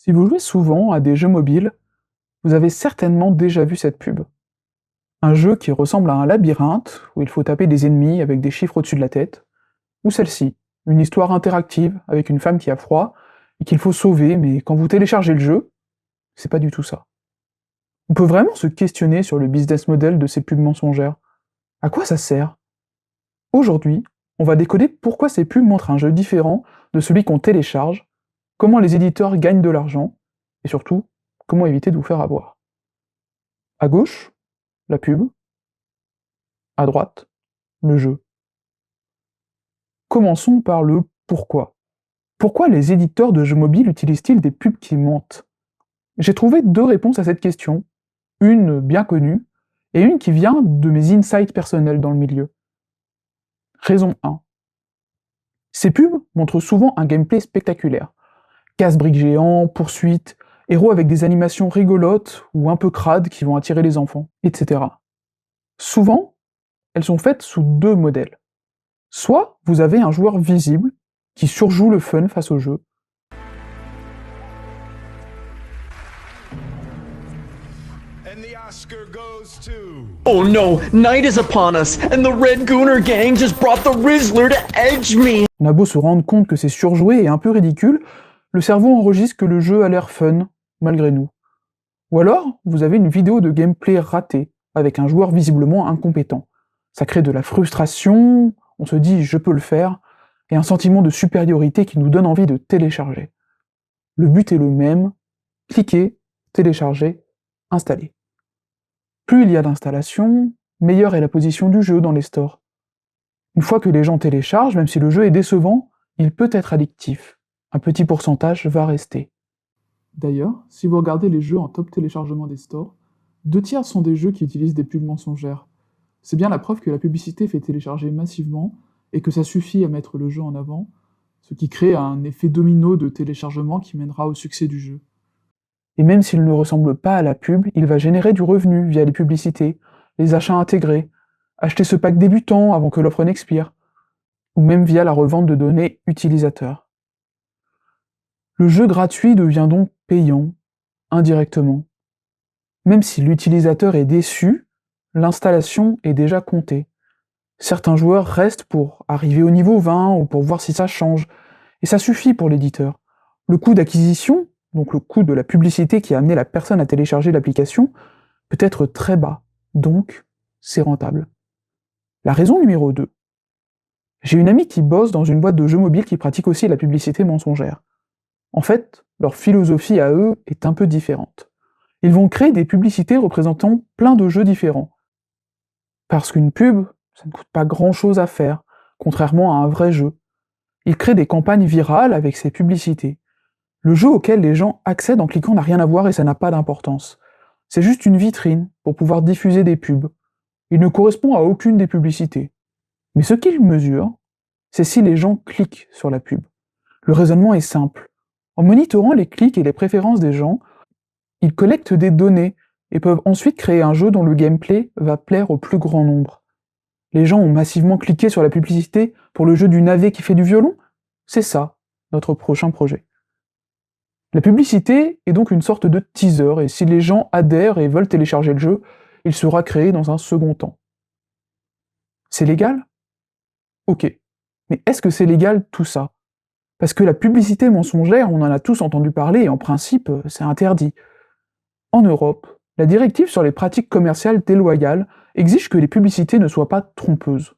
Si vous jouez souvent à des jeux mobiles, vous avez certainement déjà vu cette pub. Un jeu qui ressemble à un labyrinthe, où il faut taper des ennemis avec des chiffres au-dessus de la tête, ou celle-ci, une histoire interactive avec une femme qui a froid et qu'il faut sauver, mais quand vous téléchargez le jeu, c'est pas du tout ça. On peut vraiment se questionner sur le business model de ces pubs mensongères. À quoi ça sert? Aujourd'hui, on va décoder pourquoi ces pubs montrent un jeu différent de celui qu'on télécharge, comment les éditeurs gagnent de l'argent, et surtout, comment éviter de vous faire avoir. À gauche, la pub, à droite, le jeu. Commençons par le pourquoi. Pourquoi les éditeurs de jeux mobiles utilisent-ils des pubs qui mentent? J'ai trouvé deux réponses à cette question, une bien connue et une qui vient de mes insights personnels dans le milieu. Raison 1. Ces pubs montrent souvent un gameplay spectaculaire. Casse-briques géants, poursuites, héros avec des animations rigolotes ou un peu crades qui vont attirer les enfants, etc. Souvent, elles sont faites sous deux modèles. Soit vous avez un joueur visible qui surjoue le fun face au jeu. And the Oscar goes to... Oh no, night is upon us, and the Red Gooner gang just brought the Rizzler to edge me! On a beau se rendre compte que c'est surjoué et un peu ridicule, le cerveau enregistre que le jeu a l'air fun, malgré nous. Ou alors, vous avez une vidéo de gameplay ratée, avec un joueur visiblement incompétent. Ça crée de la frustration, on se dit je peux le faire, et un sentiment de supériorité qui nous donne envie de télécharger. Le but est le même, cliquer, télécharger, installer. Plus il y a d'installations, meilleure est la position du jeu dans les stores. Une fois que les gens téléchargent, même si le jeu est décevant, il peut être addictif. Un petit pourcentage va rester. D'ailleurs, si vous regardez les jeux en top téléchargement des stores, 2/3 sont des jeux qui utilisent des pubs mensongères. C'est bien la preuve que la publicité fait télécharger massivement et que ça suffit à mettre le jeu en avant, ce qui crée un effet domino de téléchargement qui mènera au succès du jeu. Et même s'il ne ressemble pas à la pub, il va générer du revenu via les publicités, les achats intégrés, acheter ce pack débutant avant que l'offre n'expire, ou même via la revente de données utilisateurs. Le jeu gratuit devient donc payant, indirectement. Même si l'utilisateur est déçu, l'installation est déjà comptée. Certains joueurs restent pour arriver au niveau 20 ou pour voir si ça change, et ça suffit pour l'éditeur. Le coût d'acquisition, donc le coût de la publicité qui a amené la personne à télécharger l'application, peut être très bas, donc c'est rentable. La raison numéro 2. J'ai une amie qui bosse dans une boîte de jeux mobiles qui pratique aussi la publicité mensongère. En fait, leur philosophie à eux est un peu différente. Ils vont créer des publicités représentant plein de jeux différents. Parce qu'une pub, ça ne coûte pas grand-chose à faire, contrairement à un vrai jeu. Ils créent des campagnes virales avec ces publicités. Le jeu auquel les gens accèdent en cliquant n'a rien à voir et ça n'a pas d'importance. C'est juste une vitrine pour pouvoir diffuser des pubs. Il ne correspond à aucune des publicités. Mais ce qu'ils mesurent, c'est si les gens cliquent sur la pub. Le raisonnement est simple. En monitorant les clics et les préférences des gens, ils collectent des données et peuvent ensuite créer un jeu dont le gameplay va plaire au plus grand nombre. Les gens ont massivement cliqué sur la publicité pour le jeu du navet qui fait du violon? C'est ça, notre prochain projet. La publicité est donc une sorte de teaser, et si les gens adhèrent et veulent télécharger le jeu, il sera créé dans un second temps. C'est légal? Ok. Mais est-ce que c'est légal tout ça? Parce que la publicité mensongère, on en a tous entendu parler, et en principe, c'est interdit. En Europe, la directive sur les pratiques commerciales déloyales exige que les publicités ne soient pas trompeuses.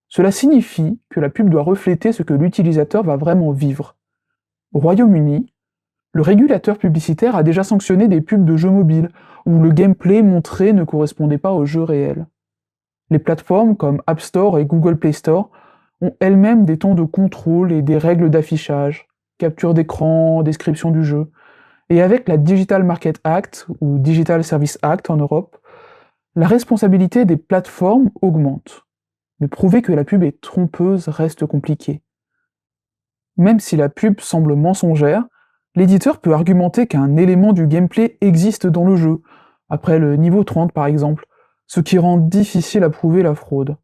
Cela signifie que la pub doit refléter ce que l'utilisateur va vraiment vivre. Au Royaume-Uni, le régulateur publicitaire a déjà sanctionné des pubs de jeux mobiles où le gameplay montré ne correspondait pas au jeu réel. Les plateformes comme App Store et Google Play Store ont elles-mêmes des temps de contrôle et des règles d'affichage, capture d'écran, description du jeu. Et avec la Digital Market Act, ou Digital Service Act en Europe, la responsabilité des plateformes augmente. Mais prouver que la pub est trompeuse reste compliqué. Même si la pub semble mensongère, l'éditeur peut argumenter qu'un élément du gameplay existe dans le jeu, après le niveau 30 par exemple, ce qui rend difficile à prouver la fraude.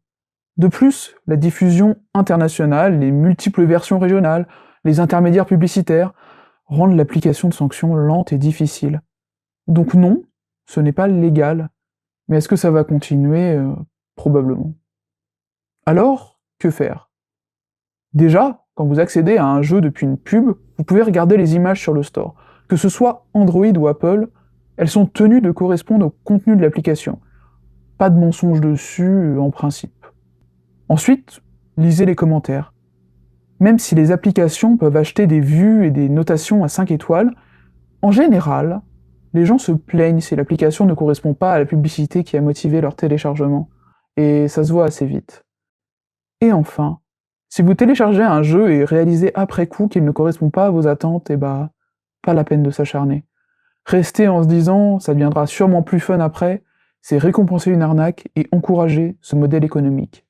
De plus, la diffusion internationale, les multiples versions régionales, les intermédiaires publicitaires, rendent l'application de sanctions lente et difficile. Donc non, ce n'est pas légal. Mais est-ce que ça va continuer? Probablement. Alors, que faire? Déjà, quand vous accédez à un jeu depuis une pub, vous pouvez regarder les images sur le store. Que ce soit Android ou Apple, elles sont tenues de correspondre au contenu de l'application. Pas de mensonges dessus, en principe. Ensuite, lisez les commentaires. Même si les applications peuvent acheter des vues et des notations à 5 étoiles, en général, les gens se plaignent si l'application ne correspond pas à la publicité qui a motivé leur téléchargement. Et ça se voit assez vite. Et enfin, si vous téléchargez un jeu et réalisez après coup qu'il ne correspond pas à vos attentes, pas la peine de s'acharner. Restez en se disant, ça deviendra sûrement plus fun après, c'est récompenser une arnaque et encourager ce modèle économique.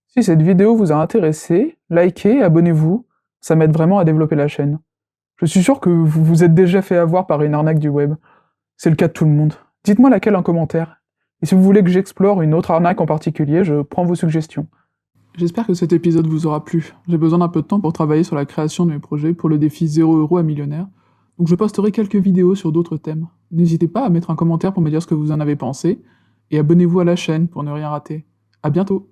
Si cette vidéo vous a intéressé, likez, abonnez-vous, ça m'aide vraiment à développer la chaîne. Je suis sûr que vous vous êtes déjà fait avoir par une arnaque du web. C'est le cas de tout le monde. Dites-moi laquelle en commentaire. Et si vous voulez que j'explore une autre arnaque en particulier, je prends vos suggestions. J'espère que cet épisode vous aura plu. J'ai besoin d'un peu de temps pour travailler sur la création de mes projets pour le défi 0 € à millionnaire, donc je posterai quelques vidéos sur d'autres thèmes. N'hésitez pas à mettre un commentaire pour me dire ce que vous en avez pensé, et abonnez-vous à la chaîne pour ne rien rater. À bientôt!